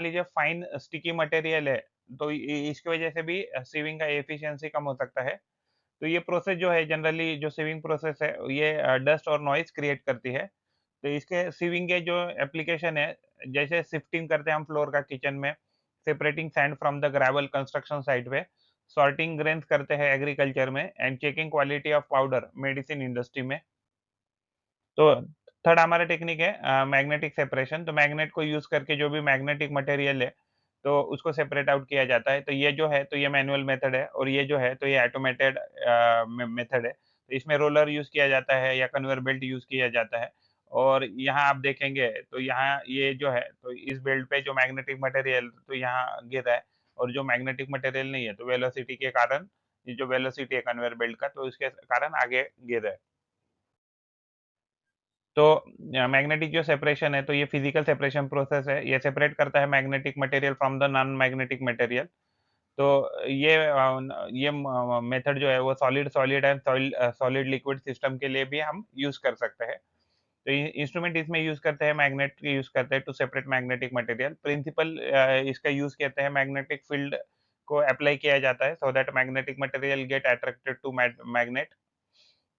लीजिए fine sticky material है, तो इसकी वजह से भी सीविंग का एफिशिएंसी कम हो सकता है। तो ये प्रोसेस जो है जनरली जो सीविंग प्रोसेस है ये डस्ट और नॉइज़ क्रिएट करती है। तो इसके सीविंग के जो एप्लीकेशन है, जैसे शिफ्टिंग करते हैं हम फ्लोर का किचन में, separating sand from the gravel construction site पे, सॉर्टिंग ग्रेन्स करते हैं एग्रीकल्चर में and checking quality of powder medicine industry में। तो थर्ड हमारा टेक्निक है मैग्नेटिक सेपरेशन। तो मैग्नेट को यूज़ करके जो भी मैग्नेटिक मटेरियल है, तो उसको सेपरेट आउट किया जाता है। तो ये जो है, तो ये मैनुअल मेथड है और ये जो है, तो ये ऑटोमेटेड मेथड है। तो इसमें रोलर यूज़ किया जाता है या कन्वेयर बेल्ट यूज़ किया जाता है। और यहाँ आप देखेंगे, तो यहाँ ये जो है, तो इस बेल्ट पे जो मैग्नेटिक मटेरियल तो यहाँ गिर रहा है और जो मैग्नेटिक मटेरियल नहीं है, तो वेलोसिटी के कारण, ये जो वेलोसिटी है कन्वेयर बेल्ट का, तो इसके कारण आगे गिर रहा है। तो मैग्नेटिक जो सेपरेशन है, तो ये फिजिकल सेपरेशन प्रोसेस है। ये सेपरेट करता है magnetic material from the non magnetic material. तो ये मेथड जो है वो solid solid and solid liquid system के लिए भी हम यूज़ कर सकते हैं। तो इंस्ट्रूमेंट इसमें यूज़ करते हैं, मैग्नेट यूज़ करते हैं to separate magnetic material. Principle इसका यूज़ कहते हैं मैग्नेटिक फील्ड को अप्लाई किया जाता है so that magnetic material get attracted to magnet.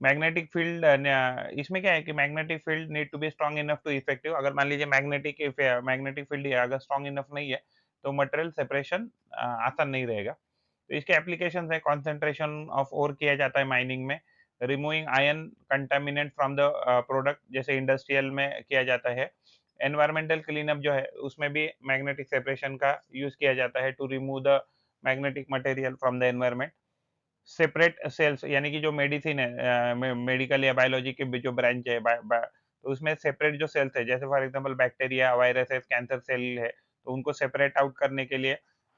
Magnetic field इसमें क्या है कि magnetic field need to be strong enough to effective. अगर मान लीजिए मैग्नेटिक फील्ड अगर स्ट्रांग इनफ नहीं है, तो मटेरियल सेपरेशन आसान नहीं रहेगा। तो इसके एप्लीकेशंस है, कंसंट्रेशन ऑफ ओर किया जाता है माइनिंग में, removing ion contaminant from the product, जैसे इंडस्ट्रियल में किया जाता है। एनवायरमेंटल क्लीनअप जो है, उसमें भी मैग्नेटिक सेपरेशन का यूज़ किया जाता है to remove the magnetic material from the environment. Separate cells यानी कि जो मेडिसिन है, मेडिकल या बायोलॉजी के भी जो ब्रांच है, तो उसमें सेपरेट जो सेल्स है, जैसे for example bacteria, viruses, cancer cell है, तो उनको सेपरेट आउट करने के लिए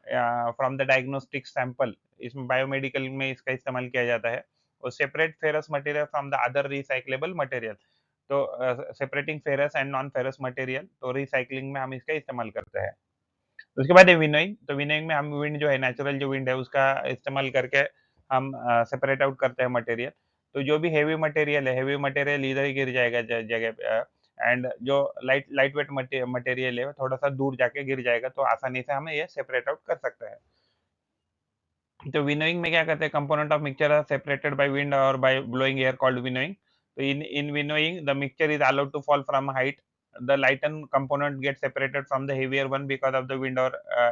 फ्रॉम द डायग्नोस्टिक सैंपल, इसमें बायोमेडिकल में इसका इस्तेमाल किया जाता है। और separate ferrous material from the other recyclable material. तो separating ferrous and non ferrous material, तो रिसाइक्लिंग में हम इसका इस्तेमाल करते हैं। उसके बाद है विनोइंग। तो विनोइंग में हम विंड जो है, नेचुरल जो विंड है, उसका इस्तेमाल करके हम सेपरेट आउट करते हैं मटेरियल। तो जो भी हेवी मटेरियल इधर ही गिर जाएगा जगह पे, एंड जो लाइट वेट मटेरियल है, वो थोड़ा-सा दूर जाके गिर जाएगा, तो आसानी से हमें ये सेपरेट आउट कर सकते हैं। तो विनोइंग में क्या करते हैं, component of mixture are separated by wind और by blowing air called winnowing. तो in winnowing the mixture is allowed to fall from height. The lightened component gets separated from the heavier one because of the wind or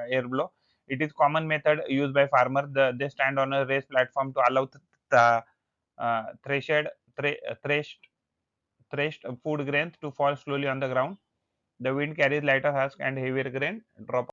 air blow. It is common method used by farmer. They stand on a raised platform to allow the threshed threshed threshed food grains to fall slowly on the ground. The wind carries lighter husk and heavier grain drop